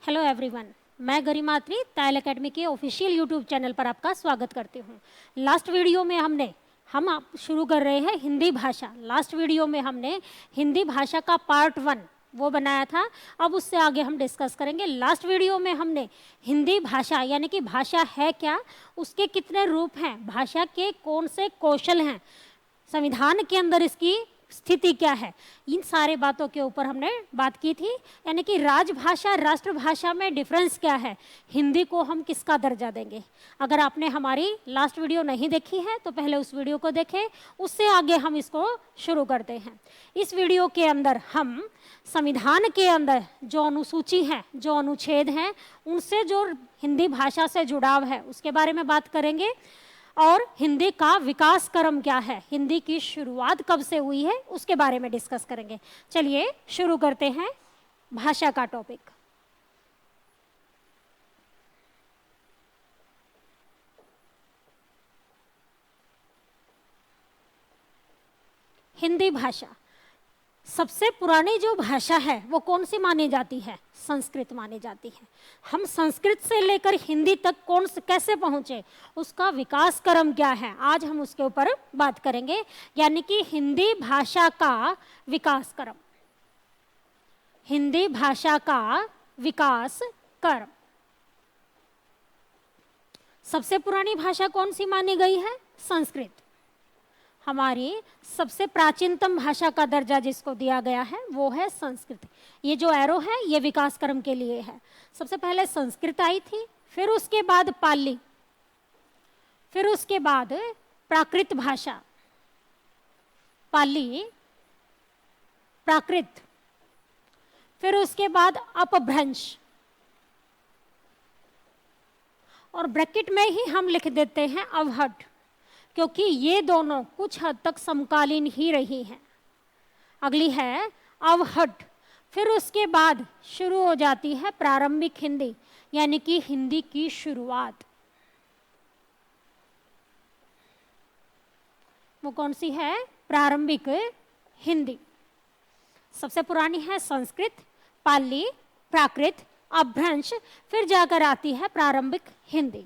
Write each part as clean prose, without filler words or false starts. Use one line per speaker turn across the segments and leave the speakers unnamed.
Hello everyone, मैं गरिमा अत्री Tayal academy के official YouTube channel पर आपका स्वागत करती हूँ। लास्ट वीडियो में हम आप शुरू कर रहे हैं हिंदी भाषा। लास्ट वीडियो में हमने हिंदी भाषा का पार्ट 1 वो बनाया था। अब उससे आगे हम डिस्कस करेंगे। लास्ट वीडियो में हमने हिंदी भाषा यानी कि भाषा है क्या, उसके कितने रूप हैं, भाषा के कौन से कौशल हैं, संविधान के अंदर इसकी स्थिति क्या है, इन सारे बातों के ऊपर हमने बात की थी। यानी कि राजभाषा राष्ट्रभाषा में डिफरेंस क्या है, हिंदी को हम किसका दर्जा देंगे। अगर आपने हमारी लास्ट वीडियो नहीं देखी है तो पहले उस वीडियो को देखें, उससे आगे हम इसको शुरू करते हैं। इस वीडियो के अंदर हम संविधान के अंदर जो अनुसूची हैं, जो अनुच्छेद हैं, उनसे जो हिंदी भाषा से जुड़ाव है उसके बारे में बात करेंगे। और हिंदी का विकास क्रम क्या है, हिंदी की शुरुआत कब से हुई है, उसके बारे में डिस्कस करेंगे। चलिए शुरू करते हैं भाषा का टॉपिक। हिंदी भाषा सबसे पुरानी जो भाषा है वो कौन सी मानी जाती है, संस्कृत मानी जाती है। हम संस्कृत से लेकर हिंदी तक कैसे पहुंचे, उसका विकास क्रम क्या है, आज हम उसके ऊपर बात करेंगे। यानी कि हिंदी भाषा का विकास क्रम, हिंदी भाषा का विकास क्रम। सबसे पुरानी भाषा कौन सी मानी गई है, संस्कृत। हमारी सबसे प्राचीनतम भाषा का दर्जा जिसको दिया गया है वो है संस्कृत। ये जो एरो है ये विकास क्रम के लिए है। सबसे पहले संस्कृत आई थी, फिर उसके बाद पाली, फिर उसके बाद प्राकृत भाषा, पाली, प्राकृत, फिर उसके बाद अपभ्रंश, और ब्रैकेट में ही हम लिख देते हैं अवहट, क्योंकि ये दोनों कुछ हद तक समकालीन ही रही हैं। अगली है अवहट, फिर उसके बाद शुरू हो जाती है प्रारंभिक हिंदी, यानी कि हिंदी की शुरुआत। वो कौन सी है, प्रारंभिक हिंदी। सबसे पुरानी है संस्कृत, पाली, प्राकृत, अपभ्रंश, फिर जाकर आती है प्रारंभिक हिंदी।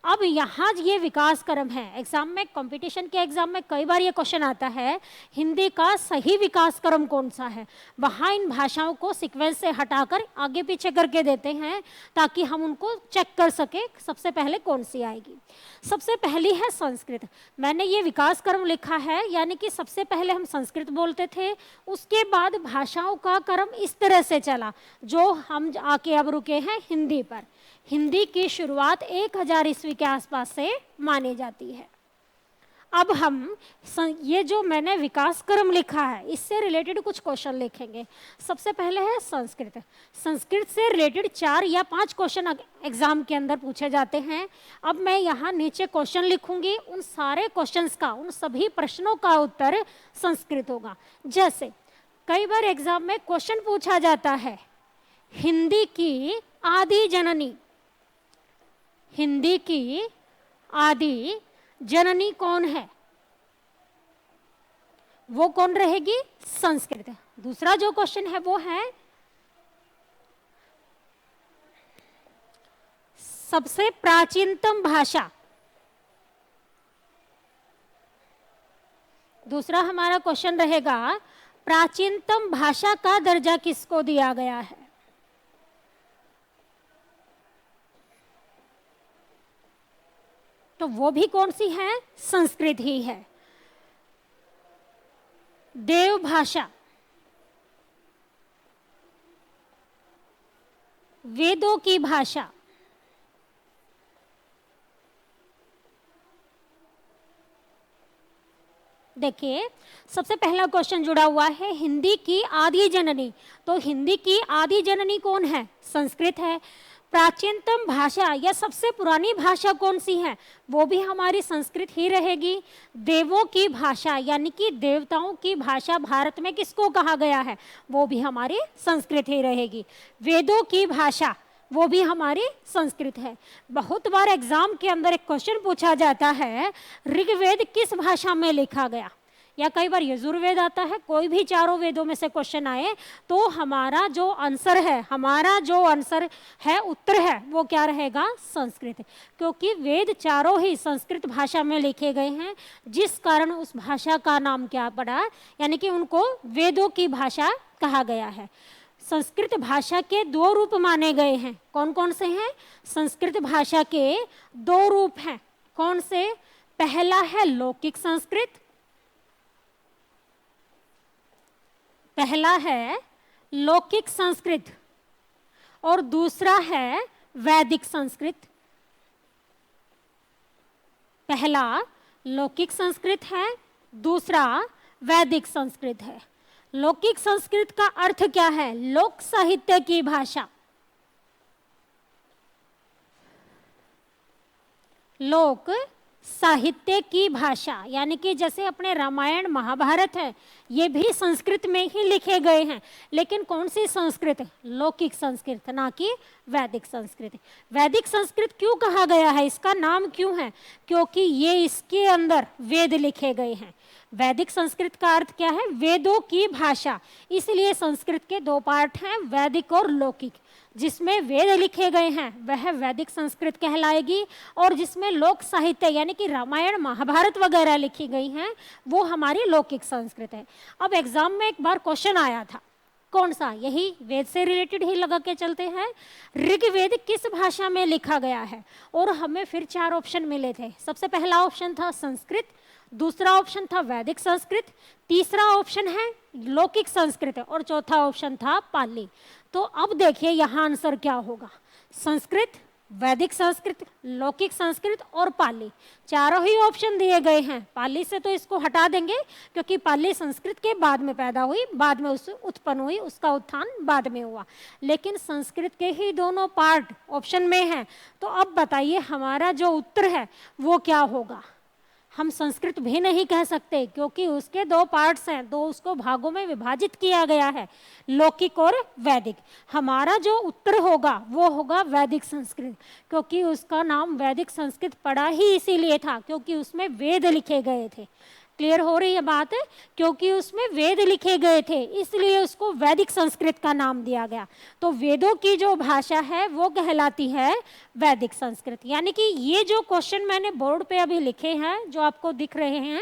अब यहाँ ये विकास क्रम है। एग्जाम में, कंपटीशन के एग्जाम में कई बार ये क्वेश्चन आता है, हिंदी का सही विकास क्रम कौन सा है। वहाँ इन भाषाओं को सीक्वेंस से हटाकर आगे पीछे करके देते हैं ताकि हम उनको चेक कर सके सबसे पहले कौन सी आएगी। सबसे पहली है संस्कृत। मैंने ये विकास क्रम लिखा है, यानी कि सबसे पहले हम संस्कृत बोलते थे, उसके बाद भाषाओं का क्रम इस तरह से चला जो हम आके अब रुके हैं हिंदी पर। हिंदी की शुरुआत 1000 ईस्वी के आसपास से मानी जाती है। अब हम ये जो मैंने विकास क्रम लिखा है इससे रिलेटेड कुछ क्वेश्चन लिखेंगे। सबसे पहले है संस्कृत। संस्कृत से रिलेटेड 4 या 5 क्वेश्चन एग्जाम के अंदर पूछे जाते हैं। अब मैं यहाँ नीचे क्वेश्चन लिखूंगी, उन सारे क्वेश्चंस का, उन सभी प्रश्नों का उत्तर संस्कृत होगा। जैसे कई बार एग्जाम में क्वेश्चन पूछा जाता है, हिंदी की आदि जननी, हिंदी की आदि जननी कौन है, वो कौन रहेगी, संस्कृत। दूसरा जो क्वेश्चन है वो है सबसे प्राचीनतम भाषा। दूसरा हमारा क्वेश्चन रहेगा प्राचीनतम भाषा का दर्जा किसको दिया गया है। तो वो भी कौन सी है, संस्कृत ही है। देव भाषा, वेदों की भाषा, देखिए सबसे पहला क्वेश्चन जुड़ा हुआ है हिंदी की आदि जननी। तो हिंदी की आदि जननी कौन है, संस्कृत है। प्राचीनतम भाषा या सबसे पुरानी भाषा कौन सी है, वो भी हमारी संस्कृत ही रहेगी। देवों की भाषा यानी कि देवताओं की भाषा भारत में किसको कहा गया है, वो भी हमारी संस्कृत ही रहेगी। वेदों की भाषा वो भी हमारी संस्कृत है। बहुत बार एग्जाम के अंदर एक क्वेश्चन पूछा जाता है, ऋग्वेद किस भाषा में लिखा गया, या कई बार यजुर्वेद आता है, कोई भी चारों वेदों में से क्वेश्चन आए तो हमारा जो आंसर है, उत्तर है, वो क्या रहेगा? संस्कृत। क्योंकि वेद चारों ही संस्कृत भाषा में लिखे गए हैं, जिस कारण उस भाषा का नाम क्या पड़ा, यानी कि उनको वेदों की भाषा कहा गया है। संस्कृत भाषा के दो रूप माने गए हैं। कौन कौन से हैं? संस्कृत भाषा के दो रूप हैं। कौन से? पहला है लौकिक संस्कृत, पहला है लौकिक संस्कृत और दूसरा है वैदिक संस्कृत। पहला लौकिक संस्कृत है, दूसरा वैदिक संस्कृत है। लौकिक संस्कृत का अर्थ क्या है? लोक साहित्य की भाषा। लोक साहित्य की भाषा, यानी कि जैसे अपने रामायण महाभारत है, ये भी संस्कृत में ही लिखे गए हैं, लेकिन कौन सी संस्कृत? लौकिक संस्कृत, ना कि वैदिक संस्कृत। वैदिक संस्कृत क्यों कहा गया है? इसका नाम क्यों है? क्योंकि ये इसके अंदर वेद लिखे गए हैं। वैदिक संस्कृत का अर्थ क्या है? वेदों की भाषा। इसलिए संस्कृत के दो पार्ट हैं, वैदिक और लौकिक। जिसमें वेद लिखे गए हैं वह वैदिक संस्कृत कहलाएगी, और जिसमें लोक साहित्य यानी कि रामायण महाभारत वगैरह लिखी गई हैं वो हमारी लौकिक संस्कृत है। अब एग्जाम में एक बार क्वेश्चन आया था, कौन सा? यही वेद से रिलेटेड ही लगा के चलते हैं। ऋग्वेद किस भाषा में लिखा गया है? और हमें फिर 4 ऑप्शन मिले थे। सबसे पहला ऑप्शन था संस्कृत, दूसरा ऑप्शन था वैदिक संस्कृत, तीसरा ऑप्शन है लौकिक संस्कृत और चौथा ऑप्शन था पाली। तो अब देखिए यहाँ आंसर क्या होगा? संस्कृत, वैदिक संस्कृत, लौकिक संस्कृत और पाली, चारों ही ऑप्शन दिए गए हैं। पाली से तो इसको हटा देंगे क्योंकि पाली संस्कृत के बाद में पैदा हुई, बाद में उससे उत्पन्न हुई, उसका उत्थान बाद में हुआ। लेकिन संस्कृत के ही दोनों पार्ट ऑप्शन में हैं। तो अब बताइए हमारा जो उत्तर है वो क्या होगा? हम संस्कृत भी नहीं कह सकते क्योंकि उसके दो पार्ट्स हैं, दो उसको भागों में विभाजित किया गया है, लौकिक और वैदिक। हमारा जो उत्तर होगा वो होगा वैदिक संस्कृत, क्योंकि उसका नाम वैदिक संस्कृत पड़ा ही इसीलिए था क्योंकि उसमें वेद लिखे गए थे। क्लियर हो रही है बात? क्योंकि उसमें वेद लिखे गए थे इसलिए उसको वैदिक संस्कृत का नाम दिया गया। तो वेदों की जो भाषा है वो कहलाती है वैदिक संस्कृत। यानी कि ये जो क्वेश्चन मैंने बोर्ड पे अभी लिखे हैं जो आपको दिख रहे हैं,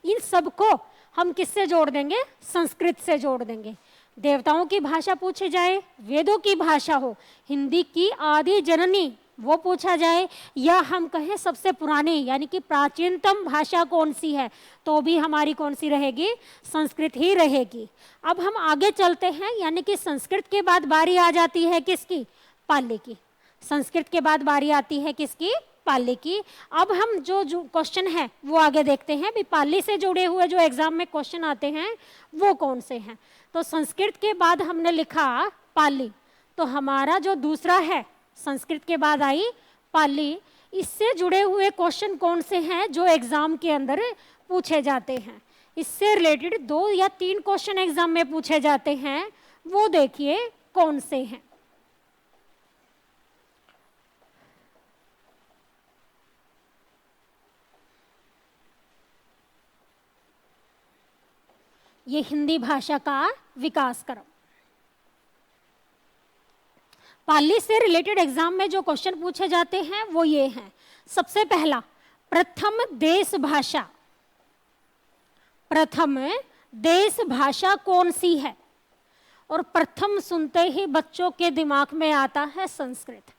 इन सबको हम किससे जोड़ देंगे? संस्कृत से जोड़ देंगे। देवताओं की भाषा पूछी जाए, वेदों की भाषा हो, हिंदी की आदि जननी वो पूछा जाए, या हम कहें सबसे पुरानी यानी कि प्राचीनतम भाषा कौन सी है, तो भी हमारी कौन सी रहेगी? संस्कृत ही रहेगी। अब हम आगे चलते हैं, यानी कि संस्कृत के बाद बारी आ जाती है किसकी? पाली की। संस्कृत के बाद बारी आती है किसकी? पाली की। अब हम जो क्वेश्चन है वो आगे देखते हैं भी पाली से जुड़े हुए जो एग्जाम में क्वेश्चन आते हैं वो कौन से हैं। तो संस्कृत के बाद हमने लिखा पाली, तो हमारा जो दूसरा है संस्कृत के बाद आई पाली, इससे जुड़े हुए क्वेश्चन कौन से हैं जो एग्जाम के अंदर पूछे जाते हैं? इससे रिलेटेड 2 या 3 क्वेश्चन एग्जाम में पूछे जाते हैं, वो देखिए कौन से हैं। ये हिंदी भाषा का विकास क्रम। पाली से रिलेटेड एग्जाम में जो क्वेश्चन पूछे जाते हैं वो ये हैं। सबसे पहला, प्रथम देश भाषा। प्रथम देश भाषा कौन सी है? और प्रथम सुनते ही बच्चों के दिमाग में आता है संस्कृत।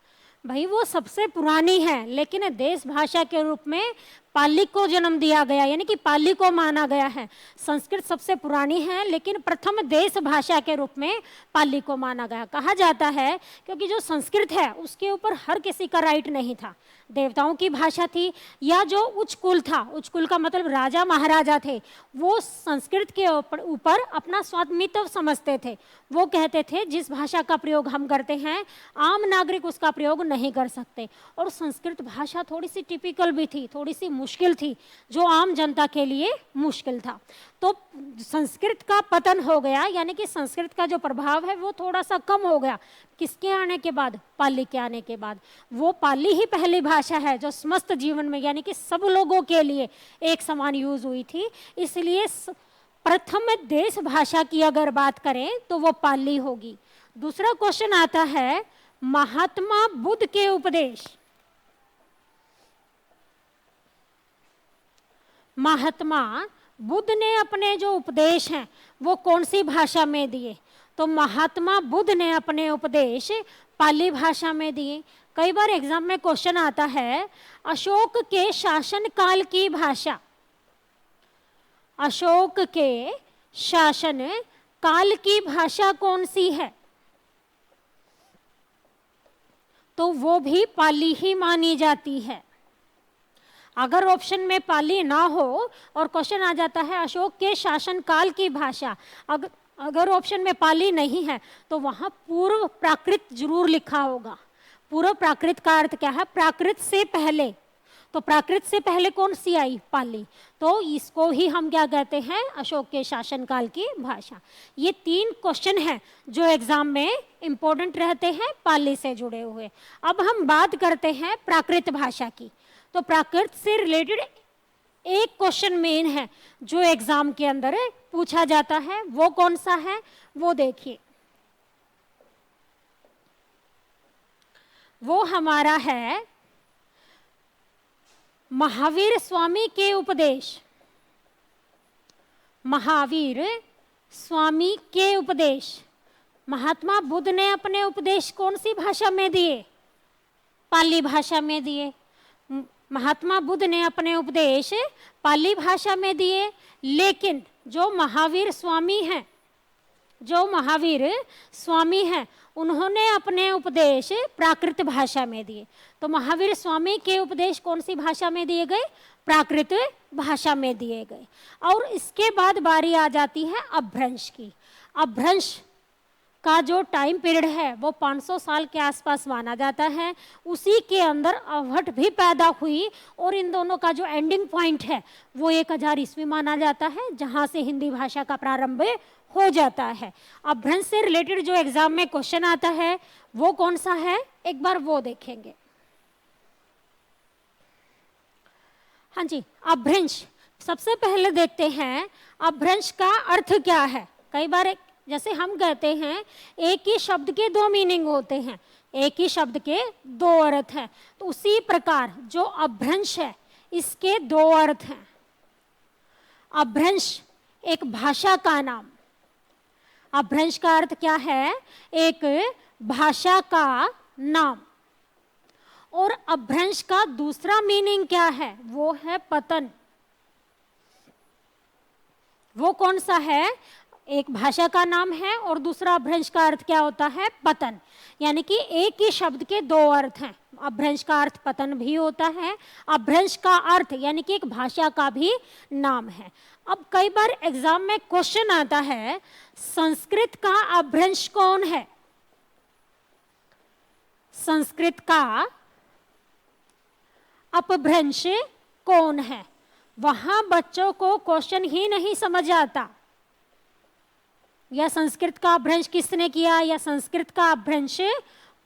भाई वो सबसे पुरानी है, लेकिन देश भाषा के रूप में पाली को जन्म दिया गया, यानी कि पाली को माना गया है। संस्कृत सबसे पुरानी है लेकिन प्रथम देश भाषा के रूप में पाली को माना गया। कहा जाता है क्योंकि जो संस्कृत है उसके ऊपर हर किसी का राइट नहीं था। देवताओं की भाषा थी, या जो उच्च कुल था, उच्च कुल का मतलब राजा महाराजा थे, वो संस्कृत के ऊपर अपना स्वामित्व समझते थे। वो कहते थे जिस भाषा का प्रयोग हम करते हैं आम नागरिक उसका प्रयोग नहीं कर सकते। और संस्कृत भाषा थोड़ी सी टिपिकल भी थी, थोड़ी सी मुश्किल थी, जो आम जनता के लिए मुश्किल था। तो संस्कृत का पतन हो गया, यानी कि संस्कृत का जो प्रभाव है वो थोड़ा सा कम हो गया। किसके आने के बाद? पाली के आने के बाद। वो पाली ही पहली भाषा है जो समस्त जीवन में, यानी कि सब लोगों के लिए एक समान यूज हुई थी। इसलिए प्रथम देश भाषा की अगर बात करें तो वो पाली होगी। दूसरा क्वेश्चन आता है, महात्मा बुद्ध के उपदेश। महात्मा बुद्ध ने अपने जो उपदेश हैं वो कौन सी भाषा में दिए? तो महात्मा बुद्ध ने अपने उपदेश पाली भाषा में दिए। कई बार एग्जाम में क्वेश्चन आता है, अशोक के शासन काल की भाषा। अशोक के शासन काल की भाषा कौन सी है? तो वो भी पाली ही मानी जाती है। अगर ऑप्शन में पाली ना हो और क्वेश्चन आ जाता है अशोक के शासन काल की भाषा, अगर ऑप्शन में पाली नहीं है तो वहां पूर्व प्राकृत जरूर लिखा होगा। पूर्व प्राकृत का अर्थ क्या है? प्राकृत से पहले। तो प्राकृत से पहले कौन सी आई? पाली। तो इसको ही हम क्या कहते हैं? अशोक के शासनकाल की भाषा। ये 3 क्वेश्चन हैं जो एग्जाम में इंपॉर्टेंट रहते हैं पाली से जुड़े हुए। अब हम बात करते हैं प्राकृत भाषा की। तो प्राकृत से रिलेटेड एक क्वेश्चन मेन है जो एग्जाम के अंदर पूछा जाता है, वो कौन सा है? वो देखिए, वो हमारा है महावीर स्वामी के उपदेश। महावीर स्वामी के उपदेश। महात्मा बुद्ध ने अपने उपदेश कौन सी भाषा में दिए? पाली भाषा में दिए। महात्मा बुद्ध ने अपने उपदेश पाली भाषा में दिए, लेकिन जो महावीर स्वामी हैं, जो महावीर स्वामी हैं, उन्होंने अपने उपदेश प्राकृत भाषा में दिए। तो महावीर स्वामी के उपदेश कौन सी भाषा में दिए गए? प्राकृत भाषा में दिए गए। और इसके बाद बारी आ जाती है अपभ्रंश की। अपभ्रंश का जो टाइम पीरियड है वो 500 साल के आसपास माना जाता है। उसी के अंदर अवहट भी पैदा हुई और इन दोनों का जो एंडिंग पॉइंट है वो 1000 ईस्वी माना जाता है, जहां से हिंदी भाषा का प्रारंभ हो जाता है। अपभ्रंश से रिलेटेड जो एग्जाम में क्वेश्चन आता है वो कौन सा है? एक बार वो देखेंगे। हाँ जी, अपभ्रंश सबसे पहले देखते हैं अपभ्रंश का अर्थ क्या है। कई बार जैसे हम कहते हैं एक ही शब्द के 2 मीनिंग होते हैं, एक ही शब्द के 2 अर्थ हैं, तो उसी प्रकार जो अपभ्रंश है इसके 2 अर्थ हैं। अपभ्रंश एक भाषा का नाम। अपभ्रंश का अर्थ क्या है? एक भाषा का नाम। और अपभ्रंश का दूसरा मीनिंग क्या है? वो है पतन। वो कौन सा है? एक भाषा का नाम है और दूसरा अपभ्रंश का अर्थ क्या होता है? पतन। यानी कि एक ही शब्द के 2 अर्थ हैं। अपभ्रंश का अर्थ पतन भी होता है, अपभ्रंश का अर्थ यानी कि एक भाषा का भी नाम है। अब कई बार एग्जाम में क्वेश्चन आता है संस्कृत का अपभ्रंश कौन है? संस्कृत का अपभ्रंश कौन है? वहां बच्चों को क्वेश्चन ही नहीं समझ आता, या संस्कृत का अपभ्रंश किसने किया, या संस्कृत का अपभ्रंश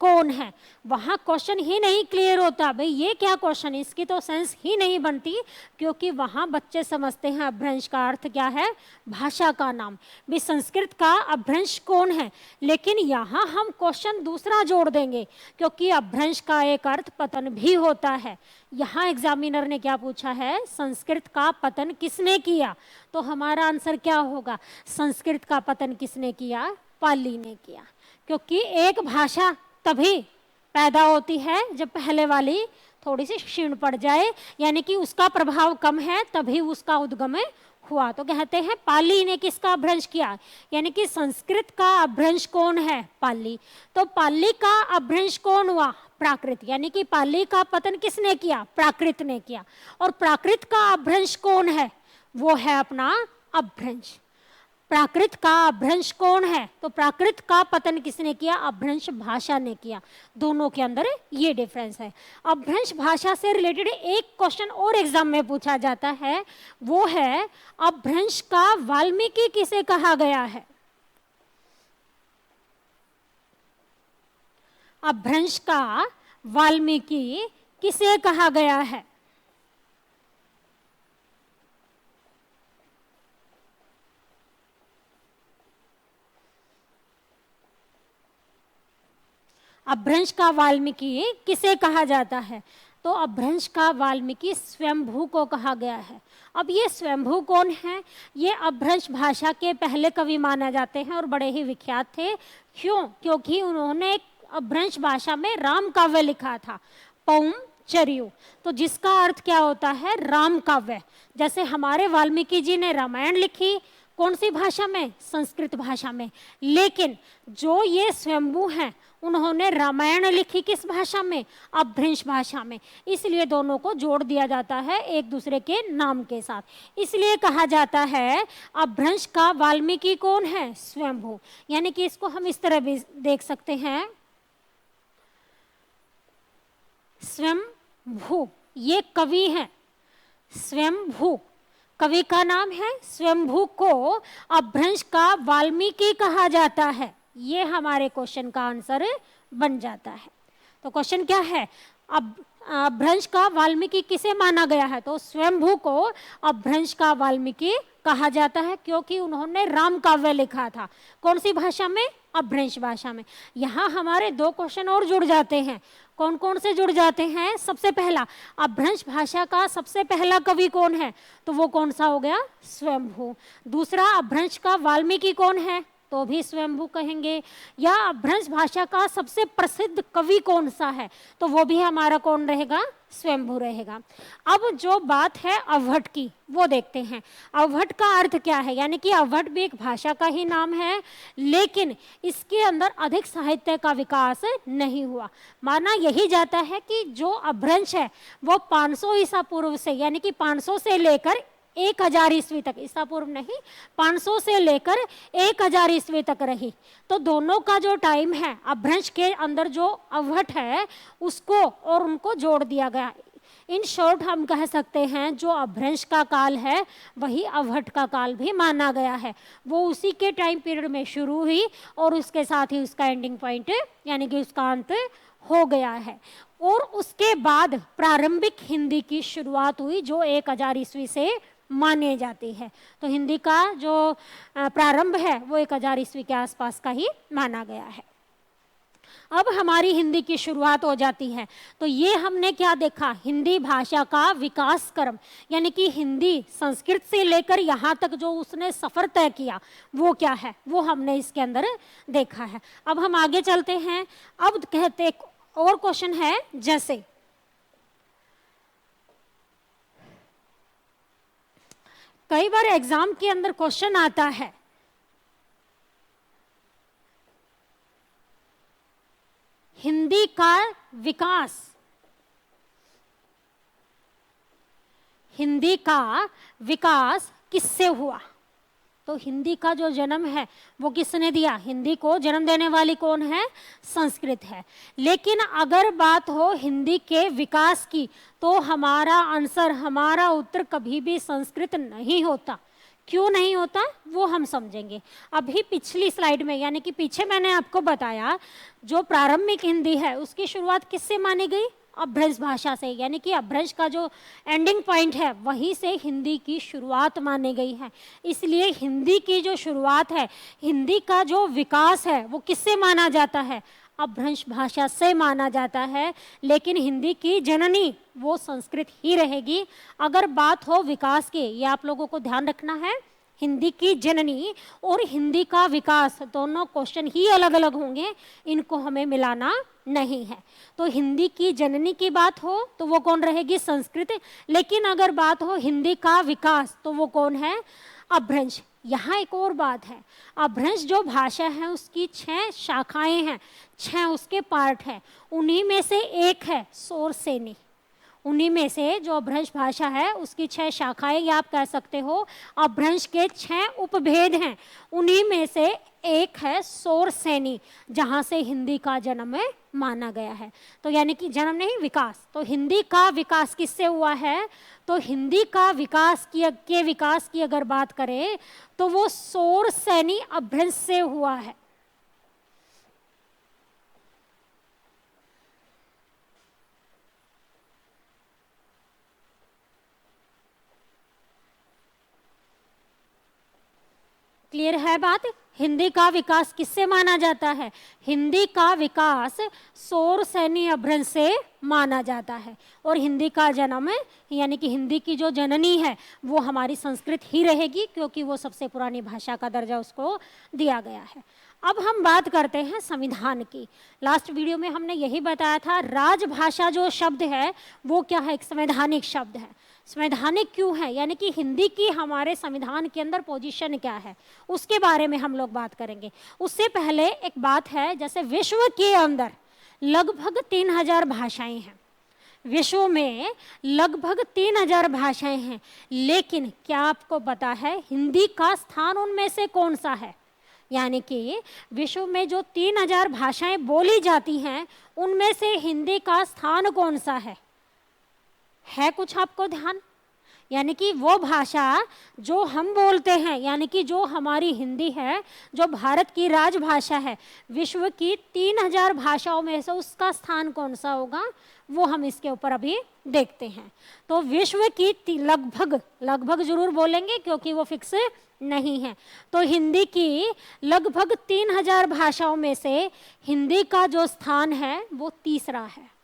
कौन है। वहां क्वेश्चन ही नहीं क्लियर होता, भाई ये क्या क्वेश्चन, इसकी तो सेंस ही नहीं बनती, क्योंकि वहां बच्चे समझते हैं अपभ्रंश का अर्थ क्या है? भाषा का नाम। भी संस्कृत का अपभ्रंश कौन है, लेकिन यहाँ हम क्वेश्चन दूसरा जोड़ देंगे, क्योंकि अपभ्रंश का एक अर्थ पतन भी होता है। यहाँ एग्जामिनर ने क्या पूछा है? संस्कृत का पतन किसने किया? तो हमारा आंसर क्या होगा? संस्कृत का पतन किसने किया? पाली ने किया। क्योंकि एक भाषा तभी पैदा होती है जब पहले वाली थोड़ी सी क्षीण पड़ जाए, यानी कि उसका प्रभाव कम है, तभी उसका उद्गम हुआ। तो कहते हैं पाली ने किसका अपभ्रंश किया, यानी कि संस्कृत का अपभ्रंश कौन है? पाली। तो पाली का अपभ्रंश कौन हुआ? प्राकृत। यानी कि पाली का पतन किसने किया? प्राकृत ने किया। और प्राकृत का अपभ्रंश कौन है? वो है अपना अपभ्रंश। प्राकृत का अपभ्रंश कौन है? तो प्राकृत का पतन किसने किया? अपभ्रंश भाषा ने किया। दोनों के अंदर ये डिफरेंस है। अपभ्रंश भाषा से रिलेटेड एक क्वेश्चन और एग्जाम में पूछा जाता है, वो है अपभ्रंश का वाल्मीकि किसे कहा गया है? अपभ्रंश का वाल्मीकि किसे कहा गया है? अपभ्रंश का वाल्मीकि किसे कहा जाता है? तो अपभ्रंश का वाल्मीकि स्वयंभू को कहा गया है। अब ये स्वयंभू कौन है? ये अपभ्रंश भाषा के पहले कवि माना जाते हैं और बड़े ही विख्यात थे। क्यों? क्योंकि उन्होंने एक अपभ्रंश भाषा में राम काव्य लिखा था, पौम चरियु। तो जिसका अर्थ क्या होता है? राम काव्य। जैसे हमारे वाल्मीकि जी ने रामायण लिखी, कौन सी भाषा में? संस्कृत भाषा में। लेकिन जो ये स्वयंभू हैं, उन्होंने रामायण लिखी किस भाषा में? अपभ्रंश भाषा में। इसलिए दोनों को जोड़ दिया जाता है एक दूसरे के नाम के साथ। इसलिए कहा जाता है अपभ्रंश का वाल्मीकि कौन है? स्वयंभू। यानी कि इसको हम इस तरह भी देख सकते हैं, स्वयंभू ये कवि हैं। स्वयंभू कवि का नाम है, स्वयंभू को अपभ्रंश का वाल्मीकि कहा जाता है। ये हमारे क्वेश्चन का आंसर बन जाता है। तो क्वेश्चन क्या है? अब अपभ्रंश का वाल्मीकि किसे माना गया है? तो स्वयंभू को अपभ्रंश का वाल्मीकि कहा जाता है, क्योंकि उन्होंने राम काव्य लिखा था। कौन सी भाषा में? अपभ्रंश भाषा में। यहाँ हमारे दो क्वेश्चन और जुड़ जाते हैं। कौन कौन से जुड़ जाते हैं? सबसे पहला, अपभ्रंश भाषा का सबसे पहला कवि कौन है? तो वो कौन सा हो गया? स्वयंभू। दूसरा, अपभ्रंश का वाल्मीकि कौन है? तो भी स्वयंभू कहेंगे। या अपभ्रंश भाषा का सबसे प्रसिद्ध कवि कौन सा है? तो वो भी हमारा कौन रहेगा? स्वयंभू रहेगा। अब जो बात है अवहट की, वो देखते हैं। अवहट का अर्थ क्या है? यानी कि अवहट भी एक भाषा का ही नाम है, लेकिन इसके अंदर अधिक साहित्य का विकास नहीं हुआ। माना यही जाता है कि जो अपभ्रंश है वो 500 ईसा पूर्व से, यानी कि 500 से लेकर 1000 ईस्वी तक, ईसा पूर्व नहीं, 500 से लेकर 1000 ईस्वी तक रही। तो दोनों का जो टाइम है, अपभ्रंश के अंदर जो अवहट है उसको और उनको जोड़ दिया गया। इन शॉर्ट हम कह सकते हैं जो अपभ्रंश का काल है वही अवहट का काल भी माना गया है। वो उसी के टाइम पीरियड में शुरू हुई और उसके साथ ही उसका एंडिंग पॉइंट यानी कि उसका अंत हो गया है। और उसके बाद प्रारंभिक हिंदी की शुरुआत हुई जो 1000 ईस्वी से माने जाती है। तो हिंदी का जो प्रारंभ है वो 1000 ईस्वी के आसपास का ही माना गया है। अब हमारी हिंदी की शुरुआत हो जाती है। तो ये हमने क्या देखा? हिंदी भाषा का विकास क्रम, यानी कि हिंदी संस्कृत से लेकर यहाँ तक जो उसने सफर तय किया वो क्या है, वो हमने इसके अंदर देखा है। अब हम आगे चलते हैं। अब कहते और क्वेश्चन है, जैसे कई बार एग्जाम के अंदर क्वेश्चन आता है, हिंदी का विकास, हिंदी का विकास किससे हुआ? तो हिंदी का जो जन्म है वो किसने दिया? हिंदी को जन्म देने वाली कौन है? संस्कृत है। लेकिन अगर बात हो हिंदी के विकास की तो हमारा आंसर, हमारा उत्तर कभी भी संस्कृत नहीं होता। क्यों नहीं होता वो हम समझेंगे। अभी पिछली स्लाइड में, यानी कि पीछे मैंने आपको बताया जो प्रारंभिक हिंदी है उसकी शुरुआत किससे मानी गई? अपभ्रंश भाषा से, यानी कि अपभ्रंश का जो एंडिंग पॉइंट है वहीं से हिंदी की शुरुआत मानी गई है। इसलिए हिंदी की जो शुरुआत है, हिंदी का जो विकास है वो किससे माना जाता है? अपभ्रंश भाषा से माना जाता है। लेकिन हिंदी की जननी वो संस्कृत ही रहेगी। अगर बात हो विकास की, ये आप लोगों को ध्यान रखना है, हिंदी की जननी और हिंदी का विकास दोनों क्वेश्चन ही अलग अलग होंगे, इनको हमें मिलाना नहीं है। तो हिंदी की जननी की बात हो तो वो कौन रहेगी? संस्कृत। लेकिन अगर बात हो हिंदी का विकास तो वो कौन है? अपभ्रंश। यहाँ एक और बात है, अपभ्रंश जो भाषा है उसकी 6 शाखाएं हैं, 6 उसके पार्ट हैं। उन्हीं में से एक है शौरसेनी, उन्हीं में से जो अपभ्रंश भाषा है उसकी 6 शाखाएं, या आप कह सकते हो अपभ्रंश के 6 उपभेद हैं। उन्हीं में से एक है सोरसेनी, जहां से हिंदी का जन्म माना गया है। तो यानी कि जन्म नहीं, विकास। तो हिंदी का विकास किससे हुआ है? तो हिंदी का विकास की अगर बात करें तो वो सोरसेनी अपभ्रंश से हुआ है। क्लियर है बात? हिंदी का विकास किससे माना जाता है? हिंदी का विकास सोरसेनी अपभ्रंश से माना जाता है। और हिंदी का जन्म यानी कि हिंदी की जो जननी है वो हमारी संस्कृत ही रहेगी, क्योंकि वो सबसे पुरानी भाषा का दर्जा उसको दिया गया है। अब हम बात करते हैं संविधान की। लास्ट वीडियो में हमने यही बताया था, राजभाषा जो शब्द है वो क्या है? एक संवैधानिक शब्द है। संवैधानिक क्यों है? यानी कि हिंदी की हमारे संविधान के अंदर पोजीशन क्या है, उसके बारे में हम लोग बात करेंगे। उससे पहले एक बात है, जैसे विश्व के अंदर लगभग 3000 भाषाएं हैं। विश्व में लगभग 3000 भाषाएं हैं, लेकिन क्या आपको पता है हिंदी का स्थान उनमें से कौन सा है? यानी कि विश्व में जो 3000 भाषाएं बोली जाती हैं उनमें से हिंदी का स्थान कौन सा है कुछ आपको ध्यान? यानी कि वो भाषा जो हम बोलते हैं, यानी कि जो हमारी हिंदी है, जो भारत की राजभाषा है, विश्व की 3000 भाषाओं में से उसका स्थान कौन सा होगा, वो हम इसके ऊपर अभी देखते हैं। तो विश्व की लगभग जरूर बोलेंगे क्योंकि वो फिक्स नहीं है। तो हिंदी की लगभग 3000 भाषाओं में से हिंदी का जो स्थान है वो तीसरा है।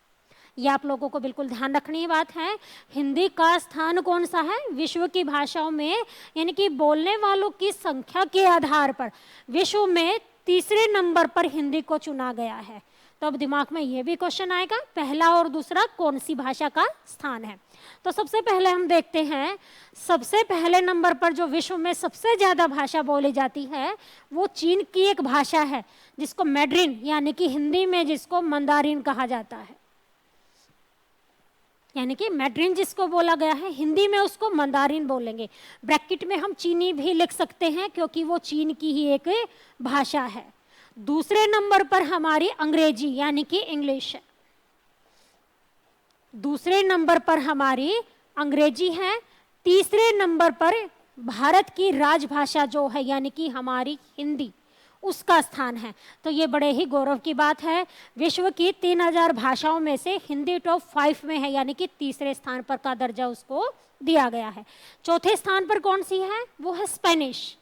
ये आप लोगों को बिल्कुल ध्यान रखनी बात है। हिंदी का स्थान कौन सा है विश्व की भाषाओं में? यानी कि बोलने वालों की संख्या के आधार पर विश्व में तीसरे नंबर पर हिंदी को चुना गया है। तो अब दिमाग में ये भी क्वेश्चन आएगा, पहला और दूसरा कौन सी भाषा का स्थान है? तो सबसे पहले हम देखते हैं, सबसे पहले नंबर पर जो विश्व में सबसे ज्यादा भाषा बोली जाती है वो चीन की एक भाषा है जिसको मैड्रिन, यानी कि हिंदी में जिसको मंदारिन कहा जाता है। यानी कि मैड्रिन जिसको बोला गया है, हिंदी में उसको मंदारिन बोलेंगे। ब्रैकेट में हम चीनी भी लिख सकते हैं क्योंकि वो चीन की ही एक भाषा है। दूसरे नंबर पर हमारी अंग्रेजी यानी कि इंग्लिश है। दूसरे नंबर पर हमारी अंग्रेजी है। तीसरे नंबर पर भारत की राजभाषा जो है यानी कि हमारी हिंदी, उसका स्थान है। तो ये बड़े ही गौरव की बात है, विश्व की 3000 भाषाओं में से हिंदी टॉप 5 में है, यानी कि तीसरे स्थान पर का दर्जा उसको दिया गया है। चौथे स्थान पर कौन सी है? वो है स्पेनिश।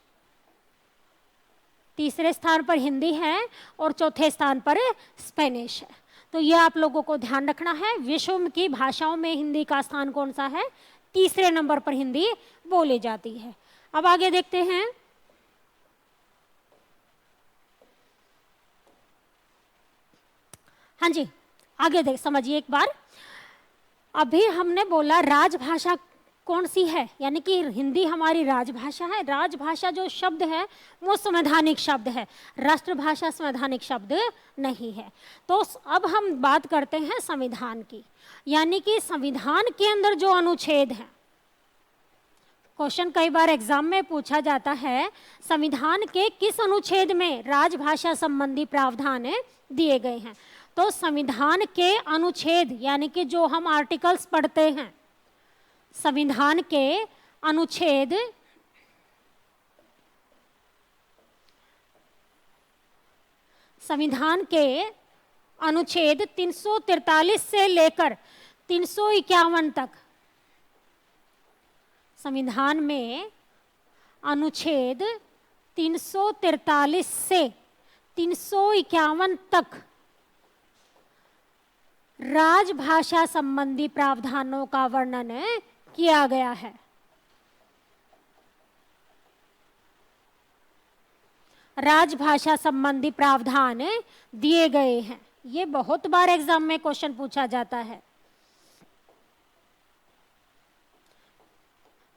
तीसरे स्थान पर हिंदी है और चौथे स्थान पर स्पेनिश है। तो ये आप लोगों को ध्यान रखना है, विश्व की भाषाओं में हिंदी का स्थान कौन सा है? तीसरे नंबर पर हिंदी बोली जाती है। अब आगे देखते हैं, हाँ जी आगे समझिए एक बार। अभी हमने बोला राजभाषा कौन सी है, यानी कि हिंदी हमारी राजभाषा है। राजभाषा जो शब्द है वो संवैधानिक शब्द है, राष्ट्रभाषा संवैधानिक शब्द नहीं है। तो अब हम बात करते हैं संविधान की, यानी कि संविधान के अंदर जो अनुच्छेद है। क्वेश्चन कई बार एग्जाम में पूछा जाता है, संविधान के किस अनुच्छेद में राजभाषा संबंधी प्रावधान दिए गए हैं? तो संविधान के अनुच्छेद यानी कि जो हम आर्टिकल्स पढ़ते हैं, संविधान के अनुच्छेद संविधान के अनुच्छेद 343 से लेकर 351 तक, संविधान में अनुच्छेद 343 से 351 तक राजभाषा संबंधी प्रावधानों का वर्णन किया गया है। राजभाषा संबंधी प्रावधान दिए गए हैं। ये बहुत बार एग्जाम में क्वेश्चन पूछा जाता है।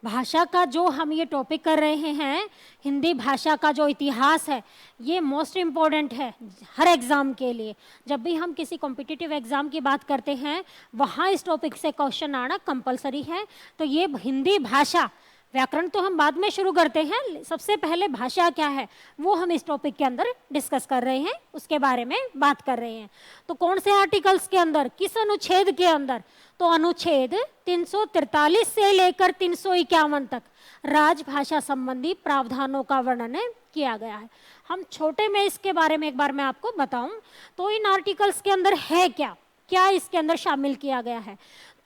भाषा का जो हम ये टॉपिक कर रहे हैं, हिंदी भाषा का जो इतिहास है, ये मोस्ट इम्पॉर्टेंट है हर एग्ज़ाम के लिए। जब भी हम किसी कॉम्पिटिटिव एग्ज़ाम की बात करते हैं, वहाँ इस टॉपिक से क्वेश्चन आना कंपलसरी है। तो ये हिंदी भाषा, व्याकरण तो हम बाद में शुरू करते हैं, सबसे पहले भाषा क्या है वो हम इस टॉपिक के अंदर डिस्कस कर रहे हैं, उसके बारे में बात कर रहे हैं। तो कौन से आर्टिकल्स के अंदर, किस अनुच्छेद के अंदर? तो अनुच्छेद 343 से लेकर 351 तक राजभाषा संबंधी प्रावधानों का वर्णन किया गया है। हम छोटे में इसके बारे में एक बार मैं आपको बताऊं तो इन आर्टिकल्स के अंदर है क्या क्या इसके अंदर शामिल किया गया है।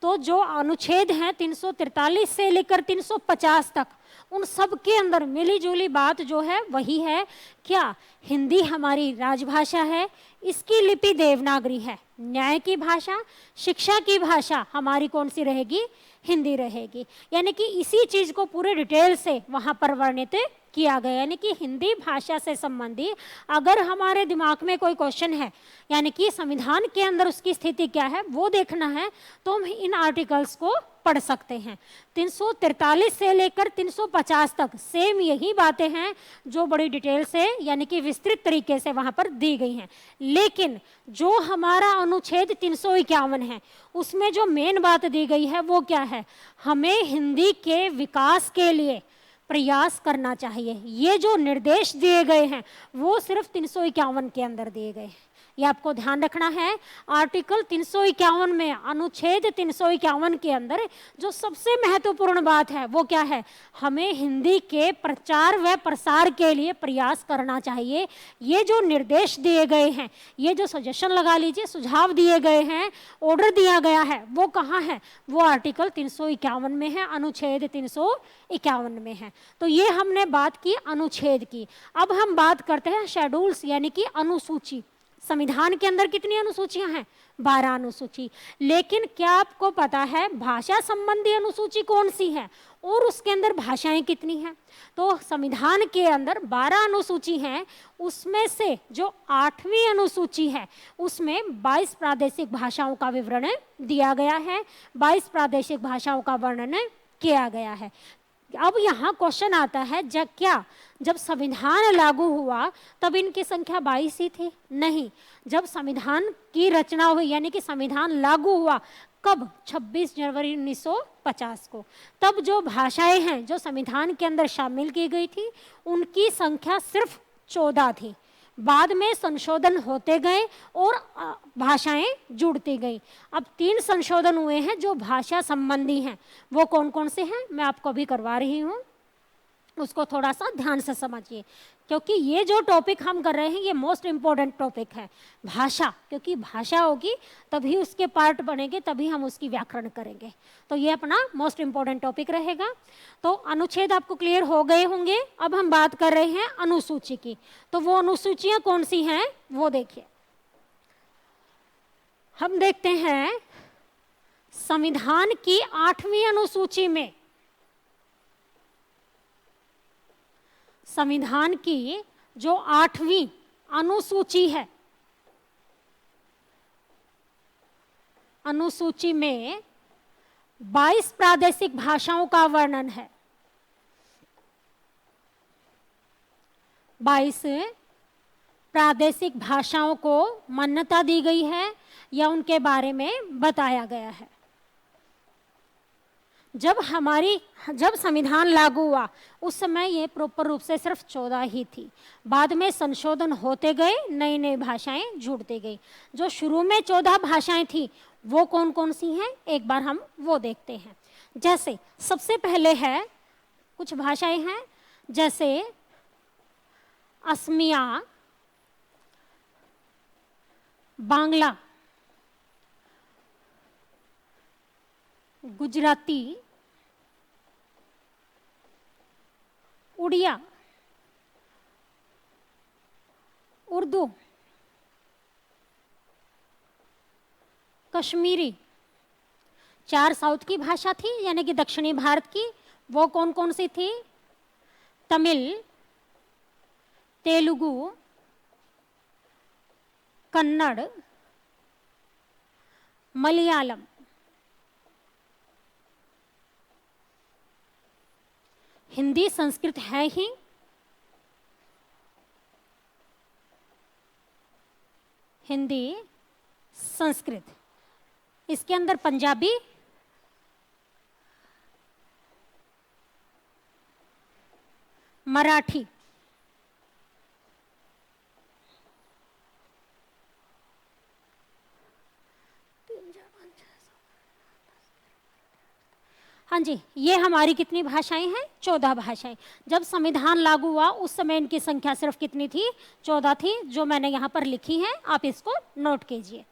तो जो अनुच्छेद हैं 343 से लेकर 350 तक, उन सब के अंदर मिली जुली बात जो है वही है, क्या हिंदी हमारी राजभाषा है, इसकी लिपि देवनागरी है, न्याय की भाषा, शिक्षा की भाषा हमारी कौन सी रहेगी? हिंदी रहेगी। यानी कि इसी चीज को पूरे डिटेल से वहां पर वर्णित किया गया। यानी कि हिंदी भाषा से संबंधी अगर हमारे दिमाग में कोई क्वेश्चन है, यानी कि संविधान के अंदर उसकी स्थिति क्या है वो देखना है, तो हम इन आर्टिकल्स को पढ़ सकते हैं। 343 से लेकर 350 तक सेम यही बातें हैं जो बड़ी डिटेल से यानी कि विस्तृत तरीके से वहां पर दी गई हैं। लेकिन जो हमारा अनुच्छेद 351 है, उसमें जो मेन बात दी गई है वो क्या है? हमें हिंदी के विकास के लिए प्रयास करना चाहिए। ये जो निर्देश दिए गए हैं वो सिर्फ 351 के अंदर दिए गए हैं, ये आपको ध्यान रखना है। आर्टिकल 351 में, अनुच्छेद 351 के अंदर जो सबसे महत्वपूर्ण बात है वो क्या है? हमें हिंदी के प्रचार व प्रसार के लिए प्रयास करना चाहिए। ये जो निर्देश दिए गए हैं, ये जो सजेशन लगा लीजिए, सुझाव दिए गए हैं, ऑर्डर दिया गया है, वो कहाँ है? वो आर्टिकल 351 में है, अनुच्छेद 351 में है। तो ये हमने बात की अनुच्छेद की। अब हम बात करते हैं शेड्यूल्स यानी कि अनुसूची। संविधान के अंदर कितनी अनुसूचियां हैं? 12 अनुसूची। लेकिन क्या आपको पता है भाषा संबंधी अनुसूची कौन सी है और उसके अंदर भाषाएं कितनी हैं? तो संविधान के अंदर 12 अनुसूची हैं, उसमें से जो 8वीं अनुसूची है उसमें 22 प्रादेशिक भाषाओं का विवरण दिया गया है, 22 प्रादेशिक भाषाओं का वर्णन किया गया है। अब यहाँ क्वेश्चन आता है, जब संविधान लागू हुआ तब इनकी संख्या 22 ही थी? नहीं, जब संविधान की रचना हुई यानी कि संविधान लागू हुआ कब? 26 जनवरी 1950 को। तब जो भाषाएं हैं जो संविधान के अंदर शामिल की गई थी उनकी संख्या सिर्फ 14 थी। बाद में संशोधन होते गए और भाषाएं जुड़ती गई। अब 3 संशोधन हुए हैं जो भाषा संबंधी हैं। वो कौन कौन से हैं मैं आपको अभी करवा रही हूँ, उसको थोड़ा सा ध्यान से समझिए, क्योंकि ये जो टॉपिक हम कर रहे हैं ये मोस्ट इम्पोर्टेंट टॉपिक है, भाषा। क्योंकि भाषा होगी तभी उसके पार्ट बनेंगे, तभी हम उसकी व्याकरण करेंगे। तो ये अपना मोस्ट इम्पोर्टेंट टॉपिक रहेगा। तो अनुच्छेद आपको क्लियर हो गए होंगे। अब हम बात कर रहे हैं अनुसूची की। तो वो अनुसूचियां कौन सी हैं वो देखिए। हम देखते हैं संविधान की 8वीं अनुसूची में, संविधान की जो 8वीं अनुसूची है, अनुसूची में 22 प्रादेशिक भाषाओं का वर्णन है। 22 प्रादेशिक भाषाओं को मान्यता दी गई है या उनके बारे में बताया गया है। जब संविधान लागू हुआ उस समय ये प्रॉपर रूप से सिर्फ 14 ही थी। बाद में संशोधन होते गए, नई नई भाषाएं जुड़ती गई। जो शुरू में 14 भाषाएं थी वो कौन कौन सी हैं एक बार हम वो देखते हैं। जैसे सबसे पहले है, कुछ भाषाएं हैं जैसे असमिया, बांग्ला, गुजराती, उड़िया, उर्दू, कश्मीरी। 4 साउथ की भाषा थी यानी कि दक्षिणी भारत की, वो कौन कौन सी थी? तमिल, तेलुगु, कन्नड़, मलयालम। हिंदी संस्कृत है ही, हिंदी संस्कृत, इसके अंदर पंजाबी, मराठी, हाँ जी, ये हमारी कितनी भाषाएं हैं? 14 भाषाएं। जब संविधान लागू हुआ उस समय इनकी संख्या सिर्फ कितनी थी? 14 थी, जो मैंने यहाँ पर लिखी है, आप इसको नोट कीजिए।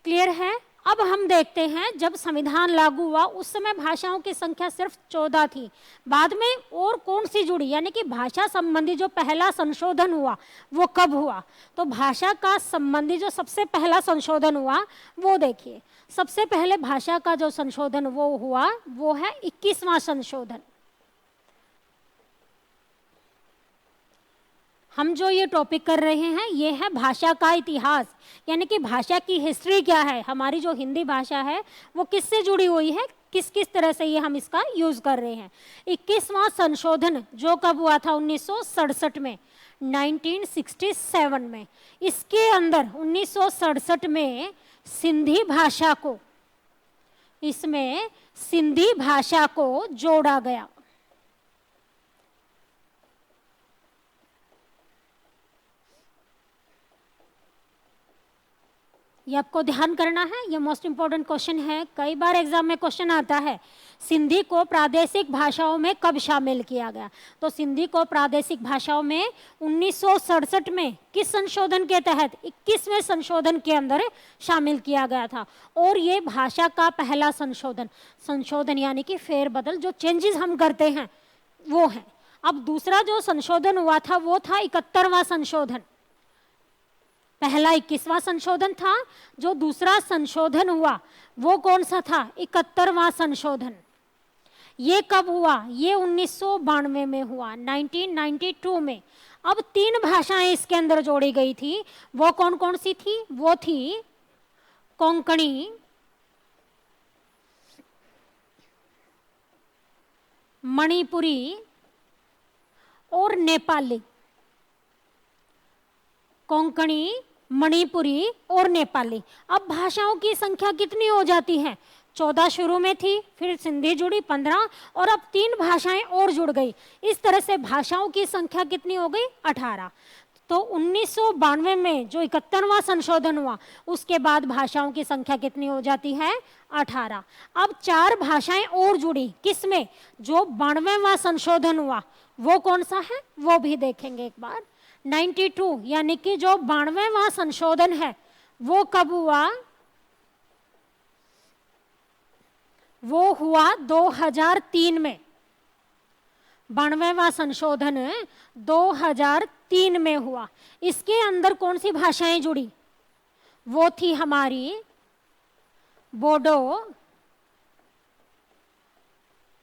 क्लियर है? अब हम देखते हैं जब संविधान लागू हुआ उस समय भाषाओं की संख्या सिर्फ 14 थी, बाद में और कौन सी जुड़ी, यानी कि भाषा संबंधी जो पहला संशोधन हुआ वो कब हुआ? तो भाषा का संबंधी जो सबसे पहला संशोधन हुआ वो देखिए, सबसे पहले भाषा का जो संशोधन वो हुआ वो है 21वां संशोधन। हम जो ये टॉपिक कर रहे हैं ये है भाषा का इतिहास, यानी कि भाषा की हिस्ट्री क्या है, हमारी जो हिंदी भाषा है वो किससे जुड़ी हुई है, किस किस तरह से ये हम इसका यूज कर रहे हैं। 21वां संशोधन जो कब हुआ था? 1967 में, 1967 में। इसके अंदर 1967 में सिंधी भाषा को, इसमें सिंधी भाषा को जोड़ा गया। ये आपको ध्यान करना है, ये मोस्ट इंपॉर्टेंट क्वेश्चन है, कई बार एग्जाम में क्वेश्चन आता है। सिंधी को प्रादेशिक भाषाओं में कब शामिल किया गया? तो सिंधी को प्रादेशिक भाषाओं में 1967 में किस संशोधन के तहत? 21वें संशोधन के अंदर शामिल किया गया था। और ये भाषा का पहला संशोधन, संशोधन यानी कि फेरबदल, जो चेंजेस हम करते हैं वो है। अब दूसरा जो संशोधन हुआ था वो था 71वां संशोधन। पहला 21वां संशोधन था, जो दूसरा संशोधन हुआ वो कौन सा था? 71वां संशोधन। ये कब हुआ? ये 1992 में हुआ, 1992 में। अब 3 भाषाएं इसके अंदर जोड़ी गई थी, वो कौन कौन सी थी? वो थी कोंकणी, मणिपुरी और नेपाली। कोंकणी, मणिपुरी और नेपाली। अब भाषाओं की संख्या कितनी हो जाती है? 14 शुरू में थी, फिर सिंधी जुड़ी 15, और अब 3 भाषाएं और जुड़ गई। इस तरह से भाषाओं की संख्या कितनी हो गई? 18। तो 1992 में जो 71वां संशोधन हुआ उसके बाद भाषाओं की संख्या कितनी हो जाती है? 18। अब 4 भाषाएं और जुड़ी, किसमें? जो 92वां संशोधन हुआ वो कौन सा है वो भी देखेंगे एक बार। 92 यानी कि जो 92वां संशोधन है वो कब हुआ? वो हुआ 2003 में। 92वां संशोधन 2003 में हुआ। इसके अंदर कौन सी भाषाएं जुड़ी? वो थी हमारी बोडो,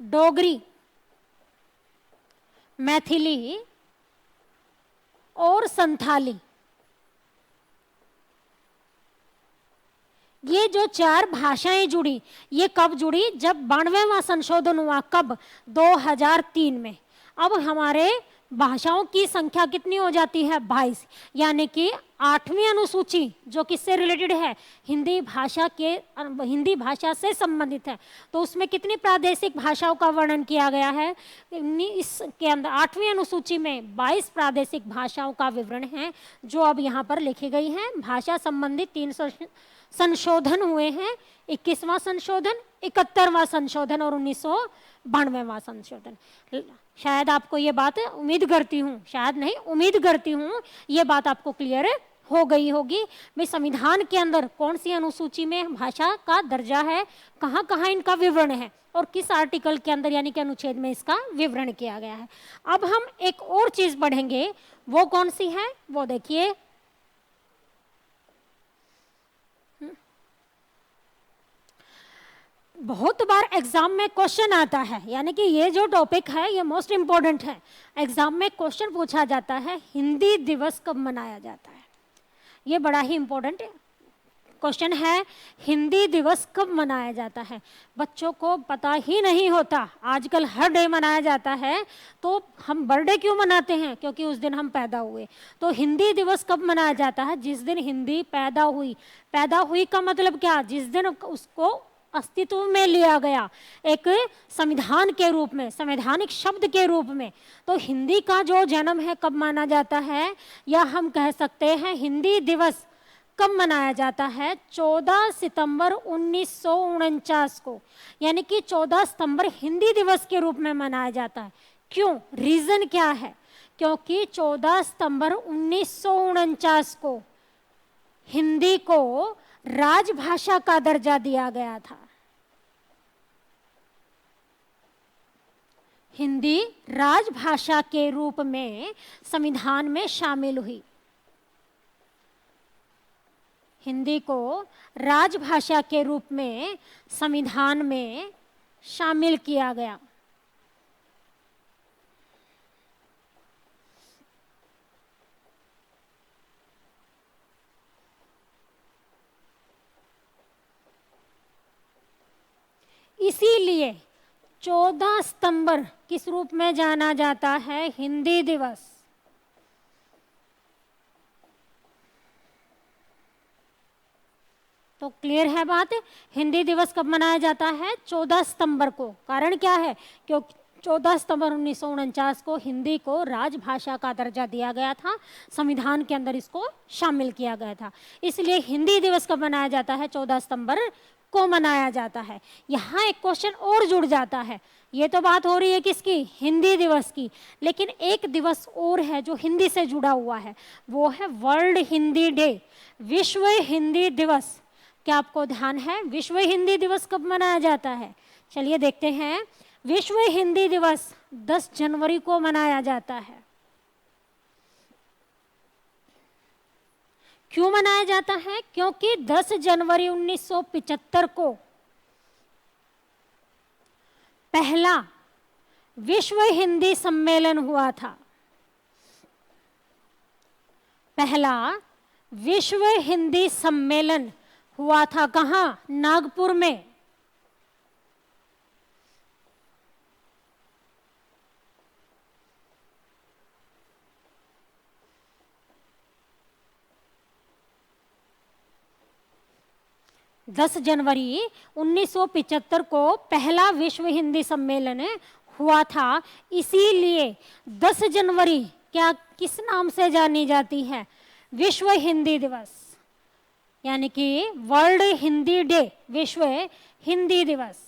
डोगरी, मैथिली और संथाली। ये जो 4 भाषाएं जुड़ी, ये कब जुड़ी? जब 92वां संशोधन हुआ। कब? 2003 में। अब हमारे भाषाओं की संख्या कितनी हो जाती है? 22। यानी कि 8वीं अनुसूची जो किससे रिलेटेड है? हिंदी भाषा के, हिंदी भाषा से संबंधित है। तो उसमें कितनी प्रादेशिक भाषाओं का वर्णन किया गया है? इसके अंदर 8वीं अनुसूची में 22 प्रादेशिक भाषाओं का विवरण है, जो अब यहाँ पर लिखी गई हैं। भाषा संबंधित 300 संशोधन हुए हैं। 21वां संशोधन, 71वां संशोधन और 1992वां संशोधन। शायद आपको ये बात, उम्मीद करती हूँ, शायद नहीं उम्मीद करती हूँ ये बात आपको क्लियर हो गई होगी। भाई संविधान के अंदर कौन सी अनुसूची में भाषा का दर्जा है, कहाँ कहाँ इनका विवरण है और किस आर्टिकल के अंदर यानी कि अनुच्छेद में इसका विवरण किया गया है। अब हम एक और चीज पढ़ेंगे, वो कौन सी है वो देखिए। बहुत बार एग्जाम में क्वेश्चन आता है, यानी कि ये जो टॉपिक है ये मोस्ट इंपॉर्टेंट है। एग्जाम में क्वेश्चन पूछा जाता है, हिंदी दिवस कब मनाया जाता है? ये बड़ा ही इंपॉर्टेंट क्वेश्चन है हिंदी दिवस कब मनाया जाता है। बच्चों को पता ही नहीं होता, आजकल हर डे मनाया जाता है। तो हम बर्थडे क्यों मनाते हैं? क्योंकि उस दिन हम पैदा हुए। तो हिंदी दिवस कब मनाया जाता है? जिस दिन हिंदी पैदा हुई। पैदा हुई का मतलब क्या? जिस दिन उसको अस्तित्व में लिया गया एक संविधान के रूप में, संवैधानिक शब्द के रूप में। तो हिंदी का जो जन्म है कब माना जाता है, या हम कह सकते हैं हिंदी दिवस कब मनाया जाता है? 14 सितंबर 1949 को, यानी कि 14 सितंबर हिंदी दिवस के रूप में मनाया जाता है। क्यों? रीजन क्या है? क्योंकि 14 सितंबर 1949 को हिंदी को राजभाषा का दर्जा दिया गया था। हिंदी राजभाषा के रूप में संविधान में शामिल हुई। हिंदी को राजभाषा के रूप में संविधान में शामिल किया गया। इसीलिए 14 सितंबर किस रूप में जाना जाता है? हिंदी दिवस। तो क्लियर है बात? हिंदी दिवस कब मनाया जाता है? 14 सितंबर को। कारण क्या है? क्योंकि 14 सितंबर 1949 को हिंदी को राजभाषा का दर्जा दिया गया था, संविधान के अंदर इसको शामिल किया गया था। इसलिए हिंदी दिवस कब मनाया जाता है? 14 सितंबर को मनाया जाता है। यहाँ एक क्वेश्चन और जुड़ जाता है। ये तो बात हो रही है किसकी? हिंदी दिवस की। लेकिन एक दिवस और है जो हिंदी से जुड़ा हुआ है, वो है वर्ल्ड हिंदी डे, विश्व हिंदी दिवस। क्या आपको ध्यान है विश्व हिंदी दिवस कब मनाया जाता है? चलिए देखते हैं। विश्व हिंदी दिवस 10 जनवरी को मनाया जाता है। क्यों मनाया जाता है? क्योंकि 10 जनवरी 1975 को पहला विश्व हिंदी सम्मेलन हुआ था। पहला विश्व हिंदी सम्मेलन हुआ था कहाँ? नागपुर में। दस जनवरी 1975 को पहला विश्व हिंदी सम्मेलन हुआ था। इसीलिए 10 जनवरी क्या किस नाम से जानी जाती है? विश्व हिंदी दिवस, यानी कि वर्ल्ड हिंदी डे, विश्व हिंदी दिवस।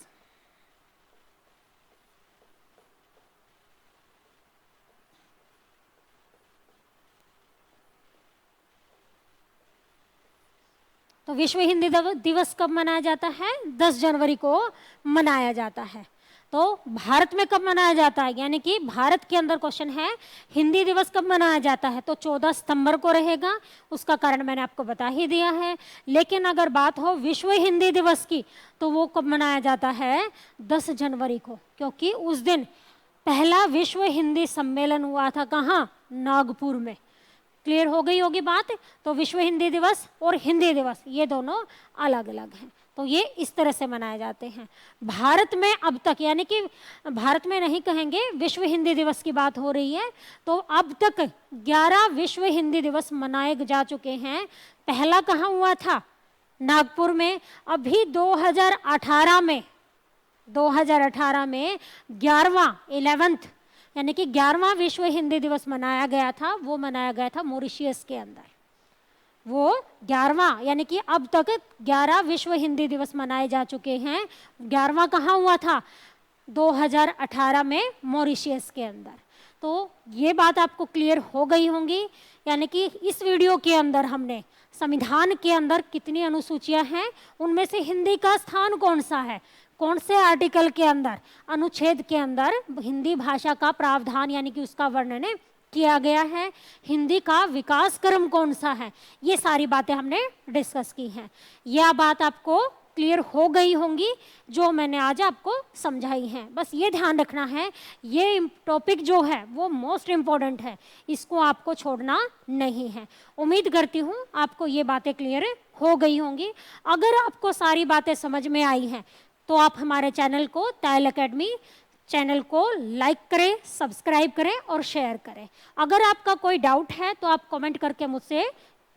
तो विश्व हिंदी दिवस कब मनाया जाता है? 10 जनवरी को मनाया जाता है। तो भारत में कब मनाया जाता है? यानी कि भारत के अंदर क्वेश्चन है हिंदी दिवस कब मनाया जाता है? तो 14 सितंबर को रहेगा। उसका कारण मैंने आपको बता ही दिया है। लेकिन अगर बात हो विश्व हिंदी दिवस की, तो वो कब मनाया जाता है? 10 जनवरी को, क्योंकि उस दिन पहला विश्व हिंदी सम्मेलन हुआ था कहाँ? नागपुर में। क्लियर हो गई होगी बात? तो विश्व हिंदी दिवस और हिंदी दिवस ये दोनों अलग अलग हैं। तो ये इस तरह से मनाए जाते हैं। भारत में अब तक, यानी कि भारत में नहीं कहेंगे, विश्व हिंदी दिवस की बात हो रही है, तो अब तक 11 विश्व हिंदी दिवस मनाए जा चुके हैं। पहला कहाँ हुआ था? नागपुर में। अभी 2018 में 11वां 11th यानी कि 11वां विश्व हिंदी दिवस मनाया गया था। वो मनाया गया था मॉरिशस के अंदर। वो 11वां, यानी कि अब तक 11 विश्व हिंदी दिवस मनाए जा चुके हैं। 11वां कहाँ हुआ था? 2018 में मॉरिशस के अंदर। तो ये बात आपको क्लियर हो गई होंगी। यानी कि इस वीडियो के अंदर हमने संविधान के अंदर कितनी अनुसूचियां हैं, उनमें से हिंदी का स्थान कौन सा है, कौन से आर्टिकल के अंदर, अनुच्छेद के अंदर हिंदी भाषा का प्रावधान यानी कि उसका वर्णन किया गया है, हिंदी का विकास क्रम कौन सा है, ये सारी बातें हमने डिस्कस की हैं। यह बात आपको क्लियर हो गई होंगी जो मैंने आज आपको समझाई हैं। बस ये ध्यान रखना है, ये टॉपिक जो है वो मोस्ट इम्पॉर्टेंट है, इसको आपको छोड़ना नहीं है। उम्मीद करती हूँ आपको ये बातें क्लियर हो गई होंगी। अगर आपको सारी बातें समझ में आई हैं तो आप हमारे चैनल को, तायल एकेडमी चैनल को लाइक करें, सब्सक्राइब करें और शेयर करें। अगर आपका कोई डाउट है तो आप कमेंट करके मुझसे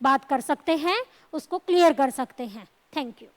बात कर सकते हैं, उसको क्लियर कर सकते हैं। Thank you.